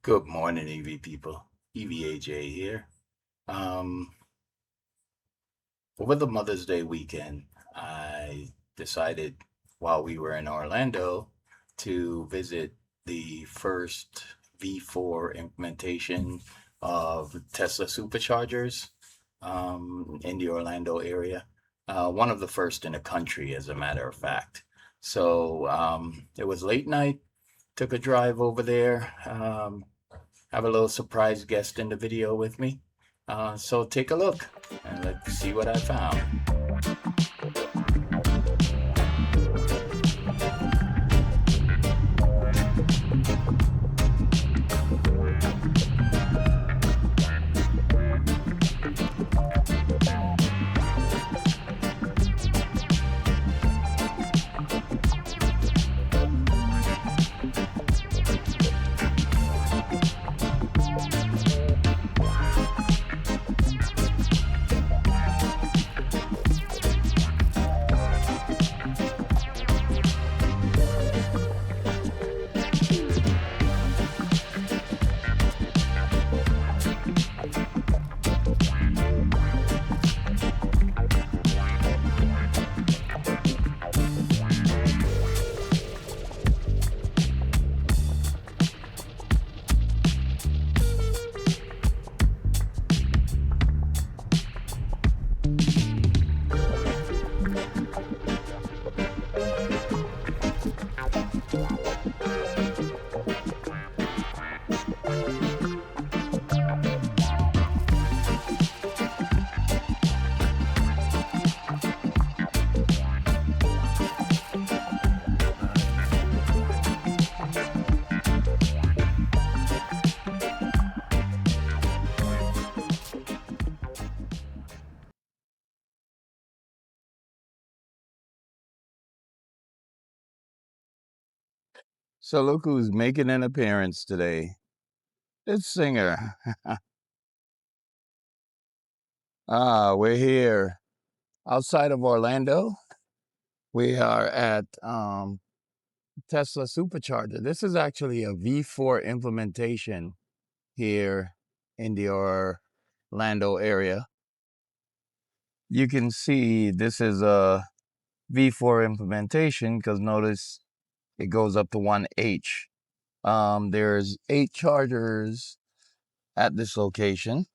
Good morning, EV people. EVAJ here. Um, over the Mother's Day weekend, I decided while we were in Orlando to visit the first V4 implementation of Tesla Superchargers in the Orlando area. One of the first in the country, as a matter of fact. So it was late night, took a drive over there. Have a little surprise guest in the video with me. So take a look and let's see what I found. So look who's making an appearance today. It's Singer. We're here outside of Orlando. We are at Tesla Supercharger. This is actually a V4 implementation here in the Orlando area. You can see this is a V4 implementation because notice it goes up to 1H. There's 8 chargers at this location.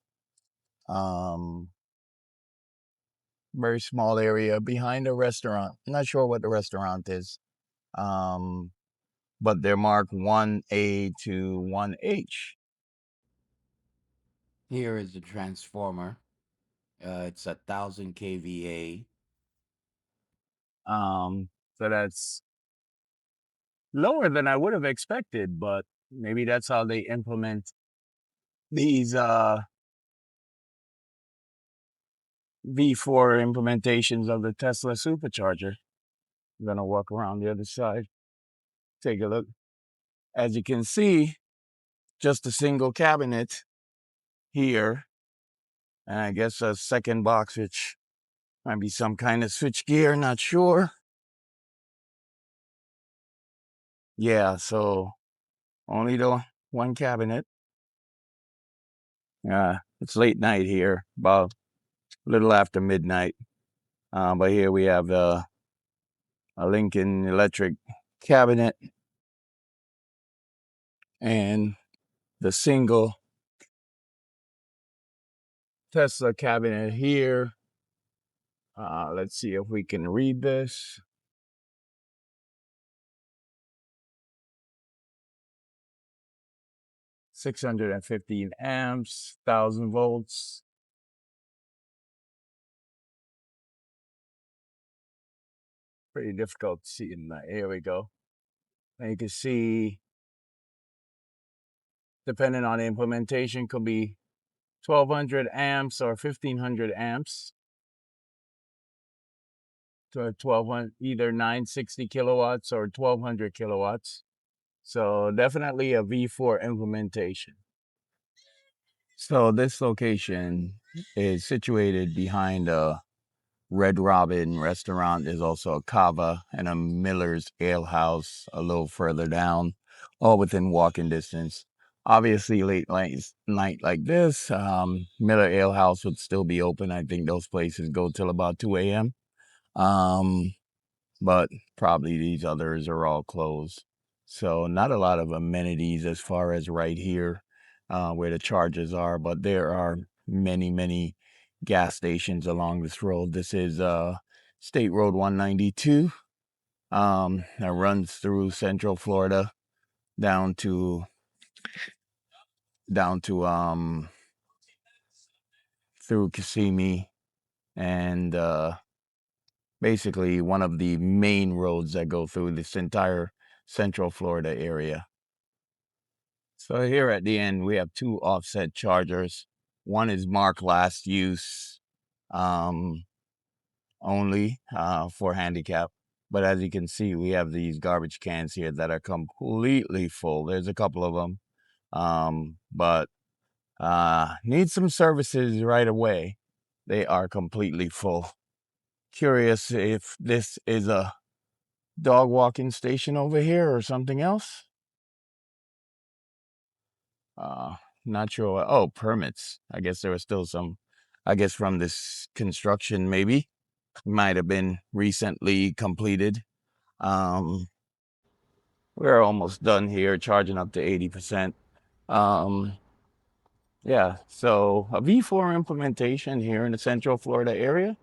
Very small area behind a restaurant. I'm not sure what the restaurant is. But they're marked 1A to 1H. Here is the transformer. It's 1,000 kVA. So that's lower than I would have expected, but maybe that's how they implement these V4 implementations of the Tesla Supercharger. I'm gonna walk around the other side, take a look. As you can see, just a single cabinet here, and I guess a second box, which might be some kind of switch gear, not sure. Yeah, so only the one cabinet. It's late night here, about a little after midnight. But here we have a Lincoln Electric cabinet and the single Tesla cabinet here. Let's see if we can read this. "615 amps, 1,000 volts." Pretty difficult to see in that. Here we go. And you can see, depending on the implementation, could be 1,200 amps or 1,500 amps to 1,200, either 960 kilowatts or 1,200 kilowatts. So definitely a V4 implementation. So this location is situated behind a Red Robin restaurant. There's also a Cava and a Miller's Ale House a little further down, all within walking distance. Obviously, night like this, Miller Ale House would still be open. I think those places go till about 2 a.m. Um, but probably these others are all closed. So not a lot of amenities as far as right here where the charges are, but there are many gas stations along this road. This is State Road 192 that runs through Central Florida down to down to through Kissimmee and basically one of the main roads that go through this entire Central Florida area. So here at the end, we have two offset chargers. One is marked last use um, only for handicap. But as you can see, we have these garbage cans here that are completely full. There's a couple of them, but need some services right away. They are completely full. Curious if this is a dog walking station over here or something else. Uh, Not sure. Oh, permits. I guess there were still some, I guess from this construction, maybe might have been recently completed. Um, we're almost done here, charging up to 80%. Um, yeah, so a V4 implementation here in the Central Florida area.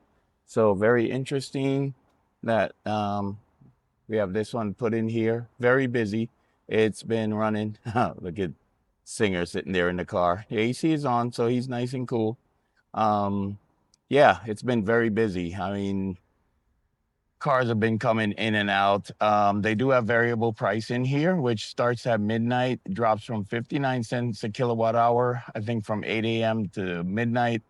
So very interesting that we have this one put in here. Very busy. It's been running. Look at Singer sitting there in the car. The AC is on, so he's nice and cool. Yeah, it's been very busy. I mean, cars have been coming in and out. They do have variable price in here, which starts at midnight, drops from 59 cents a kilowatt hour, I think from 8 a.m. to midnight.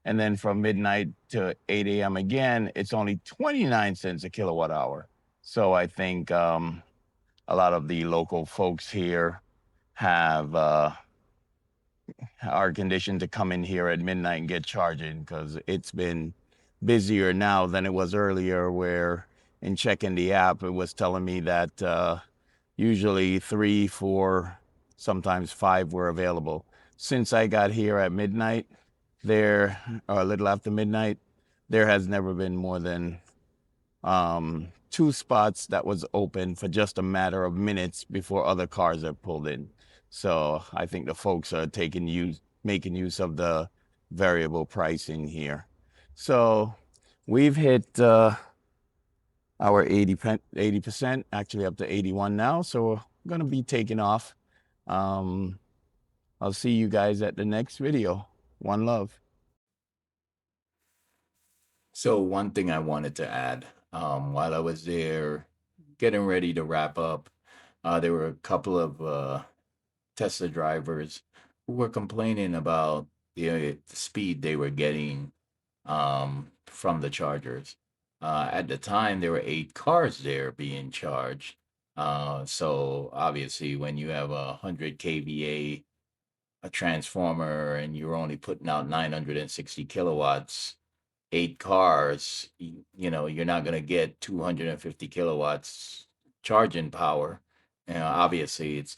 And then from midnight to 8 a.m. again, it's only 29 cents a kilowatt hour. So I think a lot of the local folks here have are conditioned to come in here at midnight and get charging because it's been busier now than it was earlier, where in checking the app, it was telling me that usually 3, 4, sometimes 5 were available. Since I got here at midnight, there, or a little after midnight, there has never been more than 2 spots that was open for just a matter of minutes before other cars are pulled in. So I think the folks are making use of the variable pricing here. So we've hit our 80%, actually up to 81 now. So we're gonna be taking off. I'll see you guys at the next video. One love. So one thing I wanted to add, while I was there getting ready to wrap up, there were a couple of Tesla drivers who were complaining about the speed they were getting from the chargers. At the time, there were 8 cars there being charged. So obviously, when you have 100 kVA, a transformer, and you're only putting out 960 kilowatts, 8 cars, you're not going to get 250 kilowatts charging power. Obviously, it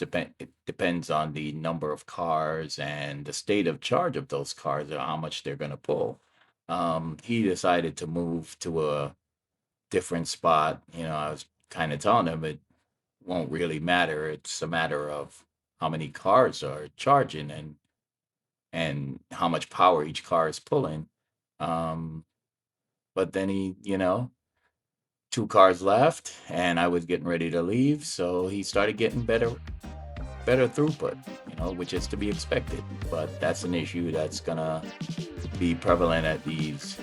depends on the number of cars and the state of charge of those cars or how much they're going to pull. He decided to move to a different spot. I was kind of telling him it won't really matter. It's a matter of how many cars are charging and how much power each car is pulling. Um, but then 2 cars left, and I was getting ready to leave, so he started getting better throughput, which is to be expected. But that's an issue that's gonna be prevalent at these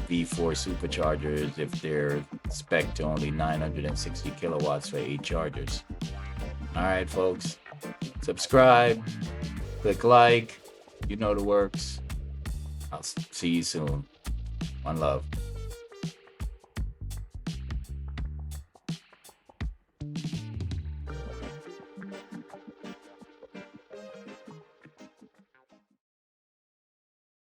V4 Superchargers if they're spec to only 960 kilowatts for 8 chargers. All right, folks, subscribe, click like, you know the works. I'll see you soon. One love.